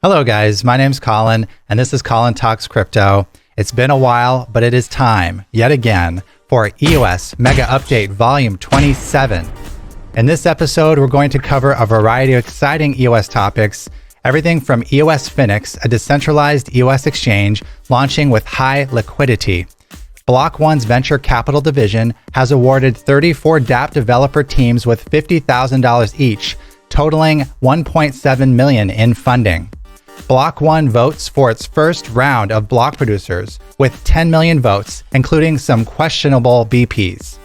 Hello guys, my name's Colin, and this is Colin Talks Crypto. It's been a while, but it is time, yet again, for EOS Mega Update Volume 27. In this episode, we're going to cover a variety of exciting EOS topics, everything from EOSFinex, a decentralized EOS exchange launching with high liquidity. block.one's venture capital division has awarded 34 dapp developer teams with $50,000 each, totaling $1.7 million in funding. block.one votes for its first round of block producers with 10 million votes, including some questionable BPs.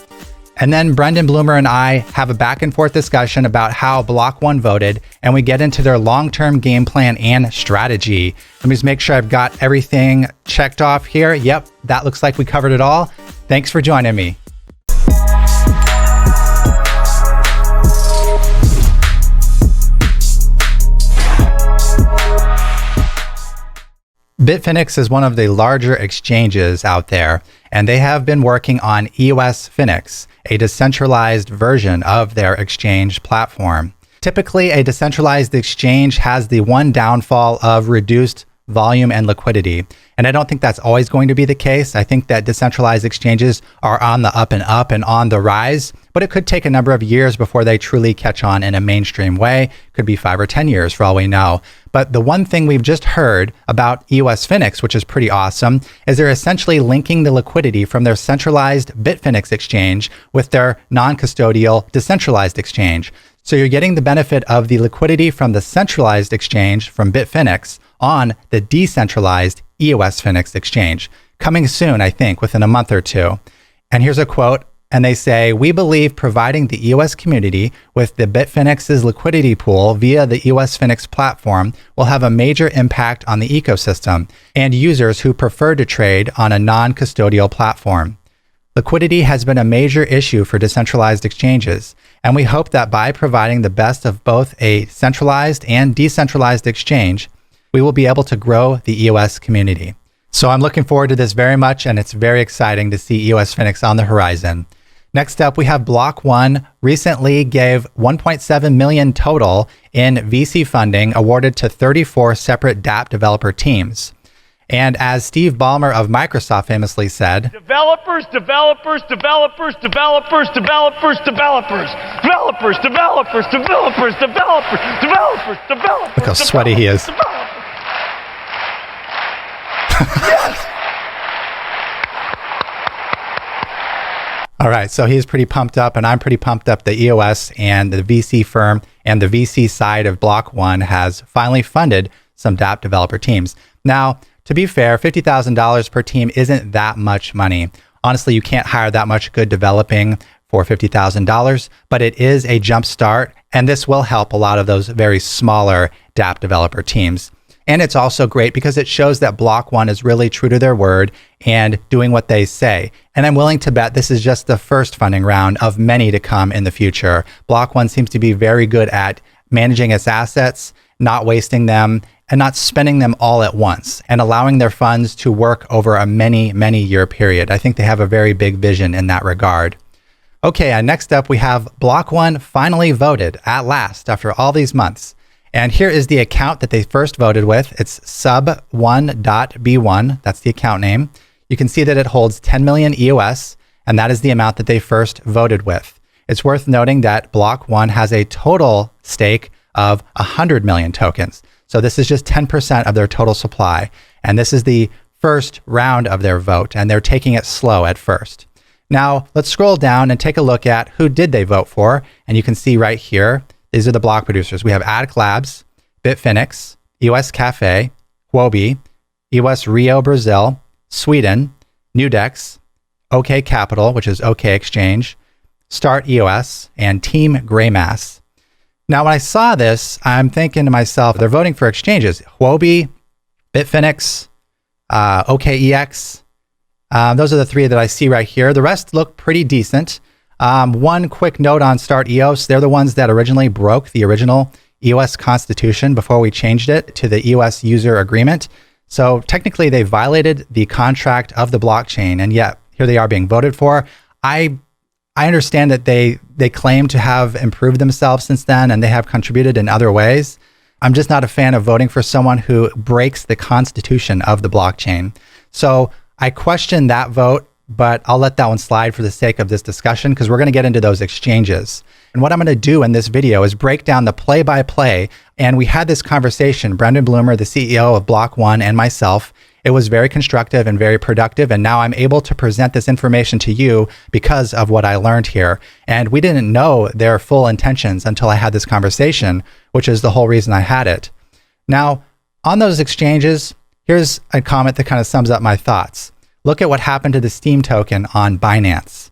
And then Blumer and I have a back and forth discussion about how block.one voted, and we get into their long-term game plan and strategy. Let me just make sure I've got everything checked off here. Yep, that looks like we covered it all. Thanks for joining me. Bitfinex is one of the larger exchanges out there, and they have been working on EOSFinex, a decentralized version of their exchange platform. Typically, a decentralized exchange has the one downfall of reduced volume and liquidity. And I don't think that's always going to be the case. I think that decentralized exchanges are on the up and on the rise, but it could take a number of years before they truly catch on in a mainstream way. Could be 5 or 10 years for all we know. But the one thing we've just heard about EOSFinex, which is pretty awesome, is they're essentially linking the liquidity from their centralized Bitfinex exchange with their non-custodial decentralized exchange. So you're getting the benefit of the liquidity from the centralized exchange from Bitfinex on the decentralized EOSFinex exchange. Coming soon, I think, within a month or two. And here's a quote, and they say, "We believe providing the EOS community with the Bitfinex's liquidity pool via the EOSFinex platform will have a major impact on the ecosystem and users who prefer to trade on a non-custodial platform. Liquidity has been a major issue for decentralized exchanges, and we hope that by providing the best of both a centralized and decentralized exchange, we will be able to grow the EOS community." So I'm looking forward to this very much, and it's very exciting to see EOSFinex on the horizon. Next up, we have block.one recently gave 1.7 million total in VC funding awarded to 34 separate dapp developer teams. And as Steve Ballmer of Microsoft famously said, developers, developers, developers, developers, developers, developers, developers, developers, developers, developers, developers, developers. Look how sweaty he is. Yes. All right, so he's pretty pumped up, and I'm pretty pumped up. The EOS and the VC firm and the VC side of block.one has finally funded some dapp developer teams. Now, to be fair, $50,000 per team isn't that much money. Honestly, you can't hire that much good developing for $50,000, but it is a jump start, and this will help a lot of those very smaller dapp developer teams. And it's also great because it shows that block.one is really true to their word and doing what they say. And I'm willing to bet this is just the first funding round of many to come in the future. block.one seems to be very good at managing its assets, not wasting them, and not spending them all at once, and allowing their funds to work over a many year period. I think they have a very big vision in that regard. Okay, next up we have block.one finally voted at last after all these months. And here is the account that they first voted with. It's sub1.b1. That's the account name. You can see that it holds 10 million EOS, and that is the amount that they first voted with. It's worth noting that block.one has a total stake of 100 million tokens. So this is just 10% of their total supply. And this is the first round of their vote, and they're taking it slow at first. Now, let's scroll down and take a look at who did they vote for. And you can see right here, these are the block producers. We have Attic Labs, Bitfinex, EOS Cafe, Huobi, EOS Rio Brazil, Sweden, Nudex, OK Capital, which is OK Exchange, Start EOS, and Team Greymass. Now, when I saw this, I'm thinking to myself, they're voting for exchanges. Huobi, Bitfinex, OKEX. Those are the three that I see right here. The rest look pretty decent. One quick note on Start EOS. They're the ones that originally broke the original EOS constitution before we changed it to the EOS user agreement. So technically they violated the contract of the blockchain, and yet here they are being voted for. I understand that they claim to have improved themselves since then, and they have contributed in other ways. I'm just not a fan of voting for someone who breaks the constitution of the blockchain. So I question that vote, but I'll let that one slide for the sake of this discussion because we're going to get into those exchanges. And what I'm going to do in this video is break down the play-by-play. And we had this conversation, Brendan Blumer, the CEO of block.one, and myself. It was very constructive and very productive. And now I'm able to present this information to you because of what I learned here. And we didn't know their full intentions until I had this conversation, which is the whole reason I had it. Now, on those exchanges, here's a comment that kind of sums up my thoughts. Look at what happened to the Steam token on Binance.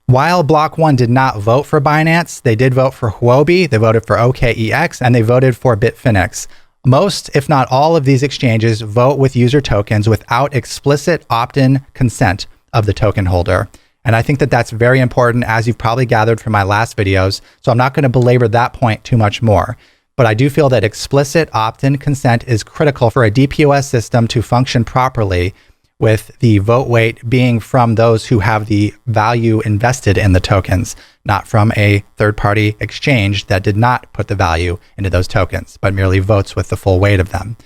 While block.one did not vote for Binance, they did vote for Huobi, they voted for OKEX, and they voted for Bitfinex. Most, if not all of these exchanges vote with user tokens without explicit opt-in consent of the token holder. And I think that that's very important, as you've probably gathered from my last videos. So I'm not going to belabor that point too much more. But I do feel that explicit opt-in consent is critical for a DPoS system to function properly, with the vote weight being from those who have the value invested in the tokens, not from a third-party exchange that did not put the value into those tokens, but merely votes with the full weight of them.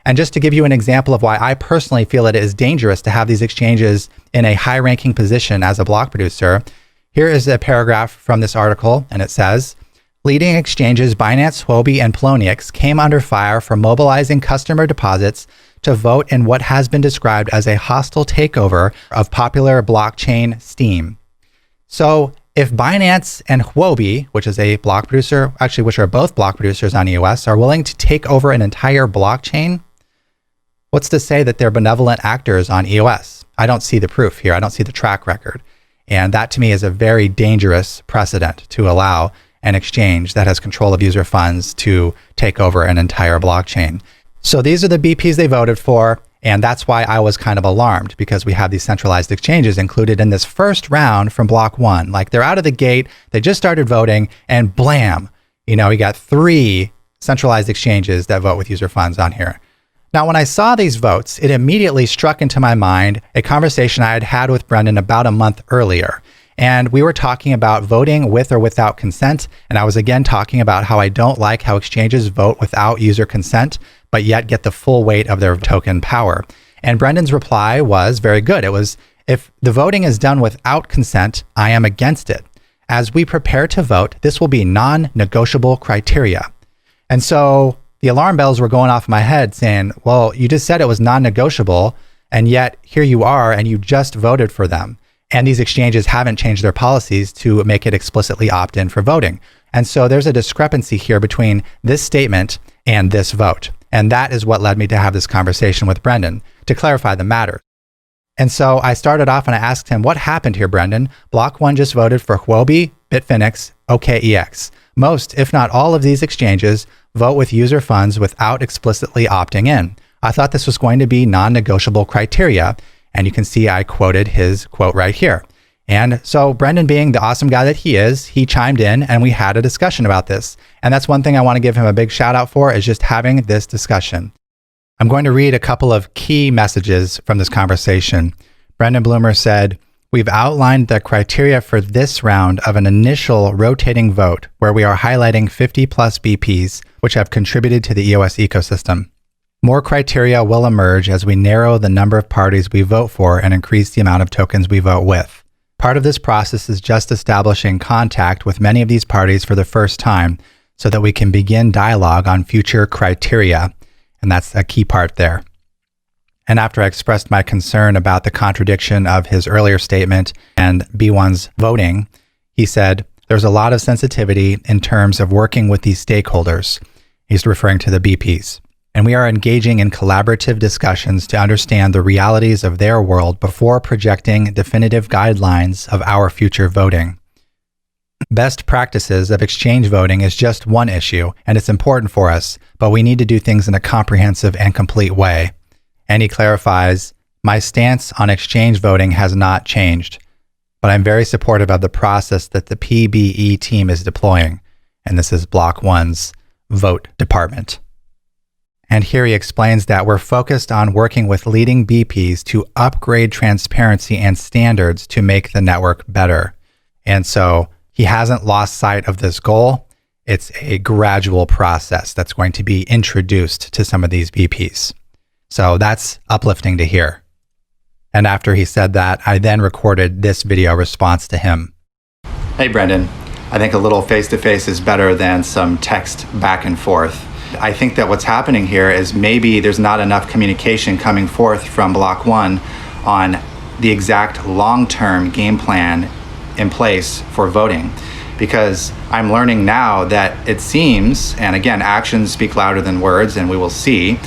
And just to give you an example of why I personally feel it is dangerous to have these exchanges in a high-ranking position as a block producer, here is a paragraph from this article, and it says, leading exchanges Binance, Huobi, and Poloniex came under fire for mobilizing customer deposits to vote in what has been described as a hostile takeover of popular blockchain Steam. So if Binance and Huobi, which is a block producer, actually which are both block producers on EOS, are willing to take over an entire blockchain, what's to say that they're benevolent actors on EOS? I don't see the proof here. I don't see the track record. And that to me is a very dangerous precedent to allow an exchange that has control of user funds to take over an entire blockchain. So these are the BPs they voted for, and that's why I was kind of alarmed, because we have these centralized exchanges included in this first round from block.one. Like, they're out of the gate, they just started voting, and blam, you got 3 centralized exchanges that vote with user funds on here. Now, when I saw these votes, it immediately struck into my mind a conversation I had had with Brendan about a month earlier. And we were talking about voting with or without consent. And I was again talking about how I don't like how exchanges vote without user consent, but yet get the full weight of their token power. And Brendan's reply was very good. It was, if the voting is done without consent, I am against it. As we prepare to vote, this will be non-negotiable criteria. And so the alarm bells were going off in my head saying, well, you just said it was non-negotiable, and yet here you are, and you just voted for them. And these exchanges haven't changed their policies to make it explicitly opt-in for voting. And so there's a discrepancy here between this statement and this vote. And that is what led me to have this conversation with Brendan to clarify the matter. And so I started off and I asked him, what happened here, Brendan? block.one just voted for Huobi, Bitfinex, OKEX. Most, if not all of these exchanges vote with user funds without explicitly opting in. I thought this was going to be non-negotiable criteria. And you can see I quoted his quote right here. And so Brendan, being the awesome guy that he is, he chimed in and we had a discussion about this. And that's one thing I want to give him a big shout out for, is just having this discussion. I'm going to read a couple of key messages from this conversation. Brendan Blumer said, we've outlined the criteria for this round of an initial rotating vote where we are highlighting 50 plus BPs, which have contributed to the EOS ecosystem. More criteria will emerge as we narrow the number of parties we vote for and increase the amount of tokens we vote with. Part of this process is just establishing contact with many of these parties for the first time so that we can begin dialogue on future criteria. And that's a key part there. And after I expressed my concern about the contradiction of his earlier statement and B1's voting, he said, there's a lot of sensitivity in terms of working with these stakeholders. He's referring to the BPs. And we are engaging in collaborative discussions to understand the realities of their world before projecting definitive guidelines of our future voting. Best practices of exchange voting is just one issue, and it's important for us, but we need to do things in a comprehensive and complete way. And he clarifies, my stance on exchange voting has not changed, but I'm very supportive of the process that the PBE team is deploying. And this is block.one's vote department. And here he explains that we're focused on working with leading BPs to upgrade transparency and standards to make the network better. And so he hasn't lost sight of this goal. It's a gradual process that's going to be introduced to some of these VPs. So that's uplifting to hear. And after he said that, I then recorded this video response to him. Hey, Brendan. I think a little face-to-face is better than some text back and forth. I think that what's happening here is maybe there's not enough communication coming forth from block.one on the exact long-term game plan in place for voting. Because I'm learning now that it seems, and again, actions speak louder than words, and we will see,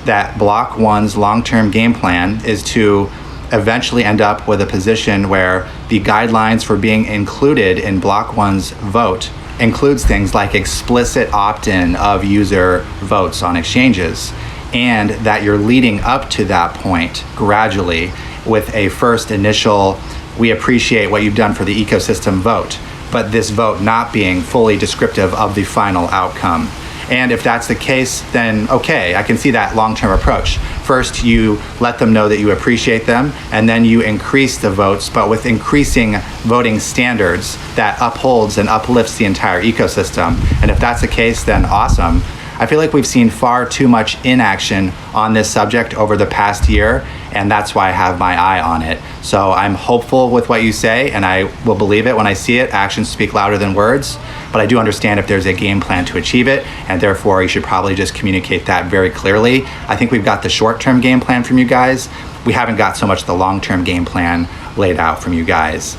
that block.one's long-term game plan is to eventually end up with a position where the guidelines for being included in block.one's vote includes things like explicit opt-in of user votes on exchanges, and that you're leading up to that point gradually with a first initial, we appreciate what you've done for the ecosystem vote, but this vote not being fully descriptive of the final outcome. And if that's the case, then okay, I can see that long-term approach. First, you let them know that you appreciate them, and then you increase the votes, but with increasing voting standards that upholds and uplifts the entire ecosystem. And if that's the case, then awesome. I feel like we've seen far too much inaction on this subject over the past year, and that's why I have my eye on it. So I'm hopeful with what you say, and I will believe it when I see it. Actions speak louder than words, but I do understand if there's a game plan to achieve it, and therefore you should probably just communicate that very clearly. I think we've got the short-term game plan from you guys. We haven't got so much the long-term game plan laid out from you guys.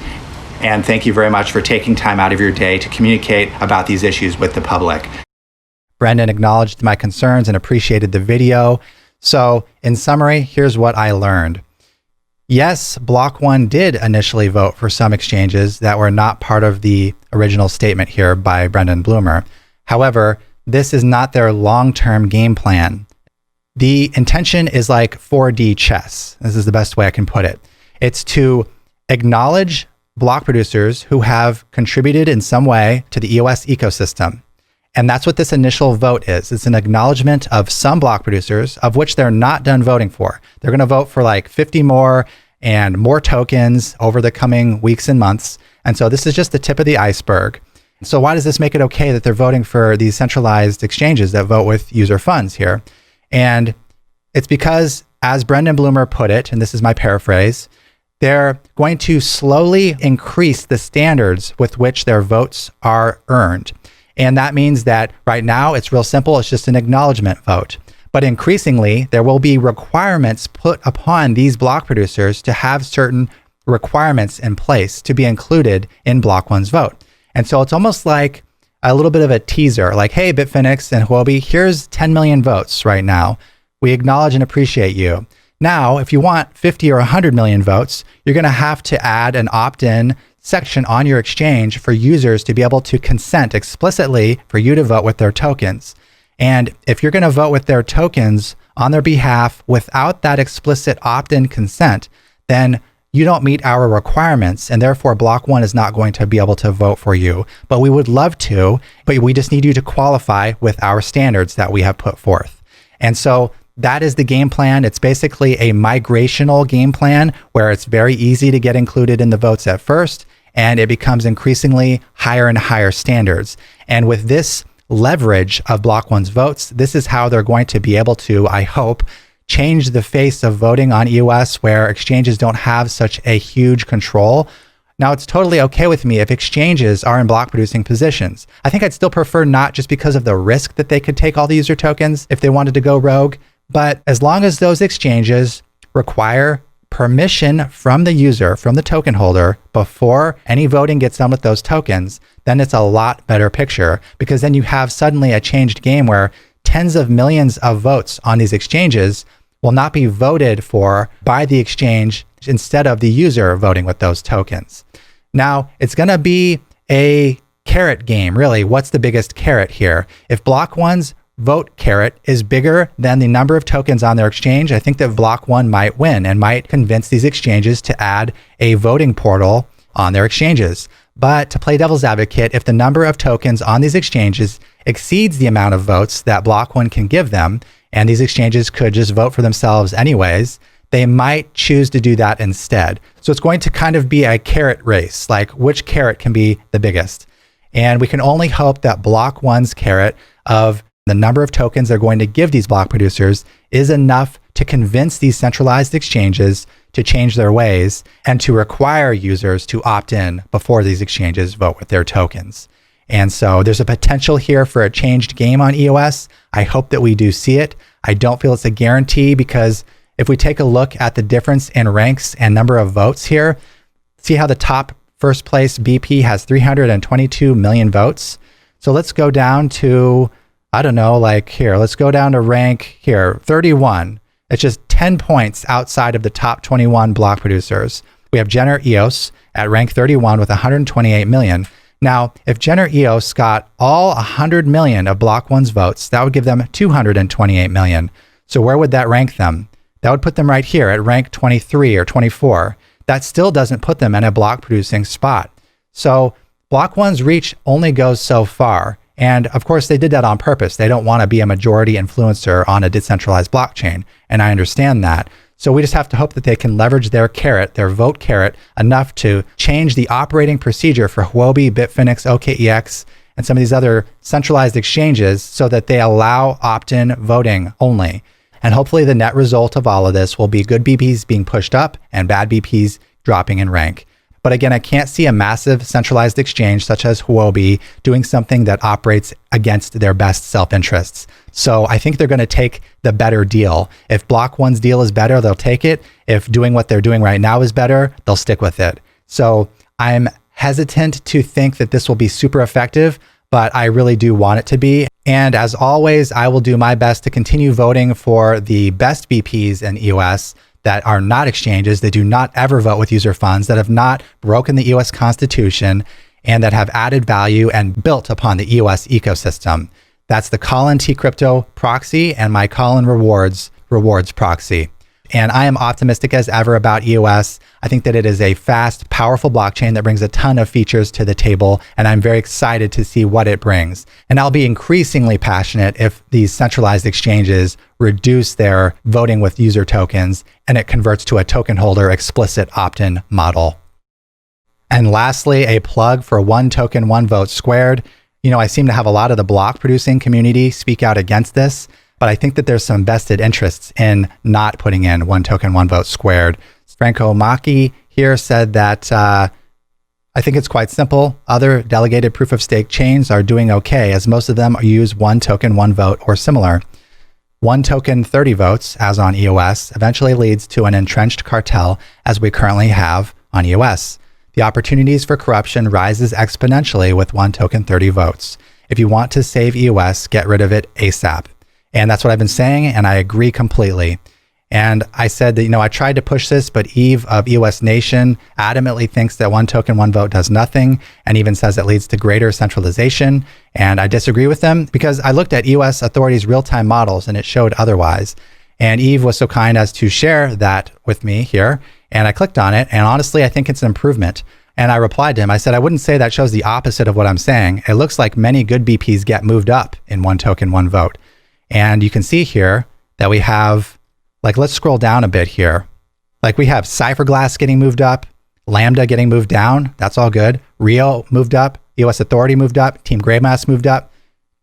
And thank you very much for taking time out of your day to communicate about these issues with the public. Brendan acknowledged my concerns and appreciated the video. So in summary, here's what I learned. Yes, block.one did initially vote for some exchanges that were not part of the original statement here by Brendan Blumer. However, this is not their long-term game plan. The intention is like 4D chess. This is the best way I can put it. It's to acknowledge block producers who have contributed in some way to the EOS ecosystem. And that's what this initial vote is. It's an acknowledgement of some block producers, of which they're not done voting for. They're going to vote for like 50 more and more tokens over the coming weeks and months. And so this is just the tip of the iceberg. So why does this make it okay that they're voting for these centralized exchanges that vote with user funds here? And it's because, as Brendan Blumer put it, and this is my paraphrase, they're going to slowly increase the standards with which their votes are earned. And that means that right now it's real simple. It's just an acknowledgement vote. But increasingly, there will be requirements put upon these block producers to have certain requirements in place to be included in block.one's vote. And so it's almost like a little bit of a teaser, like, hey, Bitfinex and Huobi, here's 10 million votes right now. We acknowledge and appreciate you. Now, if you want 50 or 100 million votes, you're going to have to add an opt-in section on your exchange for users to be able to consent explicitly for you to vote with their tokens. And if you're going to vote with their tokens on their behalf without that explicit opt-in consent, then you don't meet our requirements, and therefore block.one is not going to be able to vote for you. But we would love to, but we just need you to qualify with our standards that we have put forth. And so that is the game plan. It's basically a migrational game plan where it's very easy to get included in the votes at first, and it becomes increasingly higher and higher standards. And with this leverage of block.one's votes, this is how they're going to be able to, I hope, change the face of voting on EOS, where exchanges don't have such a huge control. Now, it's totally okay with me if exchanges are in block producing positions. I think I'd still prefer not, just because of the risk that they could take all the user tokens if they wanted to go rogue. But as long as those exchanges require permission from the user, from the token holder, before any voting gets done with those tokens, then it's a lot better picture, because then you have suddenly a changed game where tens of millions of votes on these exchanges will not be voted for by the exchange instead of the user voting with those tokens. Now, it's going to be a carrot game, really. What's the biggest carrot here? If block.one's vote carrot is bigger than the number of tokens on their exchange, I think that block.one might win and might convince these exchanges to add a voting portal on their exchanges. But to play devil's advocate, if the number of tokens on these exchanges exceeds the amount of votes that block.one can give them, and these exchanges could just vote for themselves anyways, they might choose to do that instead. So it's going to kind of be a carrot race, like which carrot can be the biggest. And we can only hope that block.one's carrot of the number of tokens they're going to give these block producers is enough to convince these centralized exchanges to change their ways and to require users to opt in before these exchanges vote with their tokens. And so there's a potential here for a changed game on EOS. I hope that we do see it. I don't feel it's a guarantee because if we take a look at the difference in ranks and number of votes here, see how the top first place BP has 322 million votes. So let's go down to, I don't know, like here, let's go down to rank here, 31. It's just 10 points outside of the top 21 block producers. We have Jenner EOS at rank 31 with 128 million. Now, if Jenner EOS got all 100 million of block.one's votes, that would give them 228 million. So where would that rank them? That would put them right here at rank 23 or 24. That still doesn't put them in a block producing spot. So block.one's reach only goes so far. And of course, they did that on purpose. They don't want to be a majority influencer on a decentralized blockchain. And I understand that. So we just have to hope that they can leverage their carrot, their vote carrot, enough to change the operating procedure for Huobi, Bitfinex, OKEX, and some of these other centralized exchanges so that they allow opt-in voting only. And hopefully the net result of all of this will be good BPs being pushed up and bad BPs dropping in rank. But again, I can't see a massive centralized exchange such as Huobi doing something that operates against their best self-interests. So I think they're going to take the better deal. If block.one's deal is better, they'll take it. If doing what they're doing right now is better, they'll stick with it. So I'm hesitant to think that this will be super effective, but I really do want it to be. And as always, I will do my best to continue voting for the best BPs in EOS that are not exchanges, that do not ever vote with user funds, that have not broken the EOS constitution, and that have added value and built upon the EOS ecosystem. That's the Colin T Crypto proxy and my Colin rewards proxy. And I am optimistic as ever about EOS. I think that it is a fast, powerful blockchain that brings a ton of features to the table, and I'm very excited to see what it brings. And I'll be increasingly passionate if these centralized exchanges reduce their voting with user tokens and it converts to a token holder explicit opt-in model. And lastly, a plug for one token, one vote squared. You know, I seem to have a lot of the block producing community speak out against this, but I think that there's some vested interests in not putting in one token, one vote squared. Franco Maki here said that I think it's quite simple. Other delegated proof of stake chains are doing okay, as most of them use one token, one vote or similar. One token, 30 votes, as on EOS, eventually leads to an entrenched cartel as we currently have on EOS. The opportunities for corruption rises exponentially with one token, 30 votes. If you want to save EOS, get rid of it ASAP. And that's what I've been saying, and I agree completely. And I said that, I tried to push this, but Eve of EOS Nation adamantly thinks that one token, one vote does nothing, and even says it leads to greater centralization. And I disagree with them because I looked at EOS Authority's real-time models and it showed otherwise. And Eve was so kind as to share that with me here, and I clicked on it, and honestly, I think it's an improvement. And I replied to him, I said, I wouldn't say that shows the opposite of what I'm saying. It looks like many good BPs get moved up in one token, one vote. And you can see here that we have, let's scroll down a bit here. We have Cypherglass getting moved up, Lambda getting moved down. That's all good. Rio moved up, EOS Authority moved up, Team Greymass moved up.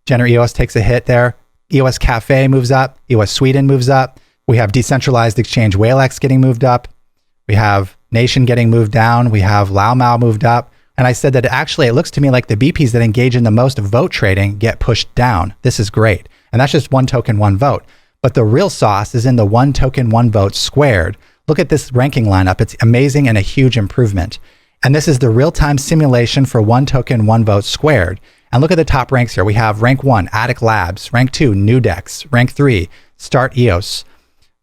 Jenner EOS takes a hit there. EOS Cafe moves up, EOS Sweden moves up. We have Decentralized Exchange Whalex getting moved up. We have Nation getting moved down. We have Lao Mao moved up. And I said that actually it looks to me like the BPs that engage in the most vote trading get pushed down. This is great. And that's just one token, one vote. But the real sauce is in the one token, one vote squared. Look at this ranking lineup. It's amazing and a huge improvement. And this is the real-time simulation for one token, one vote squared. And look at the top ranks here. We have rank 1, Attic Labs, rank 2, Nudex, rank 3, Start EOS,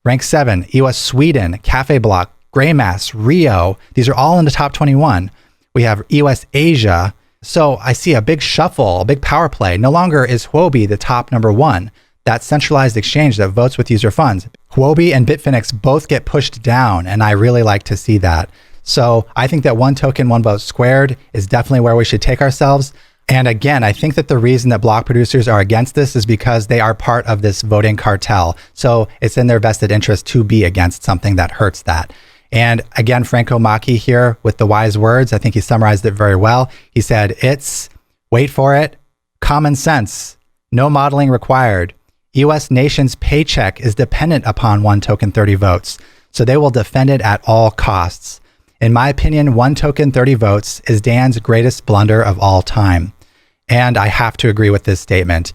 rank 7, EOS Sweden, Cafe Block, Greymass, Rio. These are all in the top 21. We have EOS Asia. So I see a big shuffle, a big power play. No longer is Huobi the top number 1, that centralized exchange that votes with user funds. Huobi and Bitfinex both get pushed down, and I really like to see that. So I think that one token, one vote squared is definitely where we should take ourselves. And again, I think that the reason that block producers are against this is because they are part of this voting cartel. So it's in their vested interest to be against something that hurts that. And again, Franco Maki here with the wise words. I think he summarized it very well. He said, it's Wait for it. Common sense. No modeling required. EOS Nation's paycheck is dependent upon 1 token 30 votes, so they will defend it at all costs. In my opinion, 1 token 30 votes is Dan's greatest blunder of all time. And I have to agree with this statement.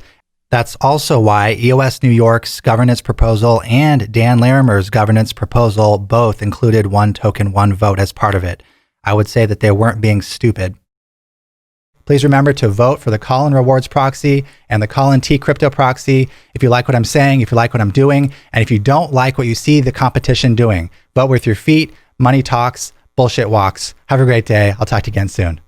That's also why EOS New York's governance proposal and Dan Larimer's governance proposal both included 1 token 1 vote as part of it. I would say that they weren't being stupid. Please remember to vote for the Colin Rewards proxy and the Colin T Crypto proxy if you like what I'm saying, if you like what I'm doing, and if you don't like what you see the competition doing. Vote with your feet, money talks, bullshit walks. Have a great day. I'll talk to you again soon.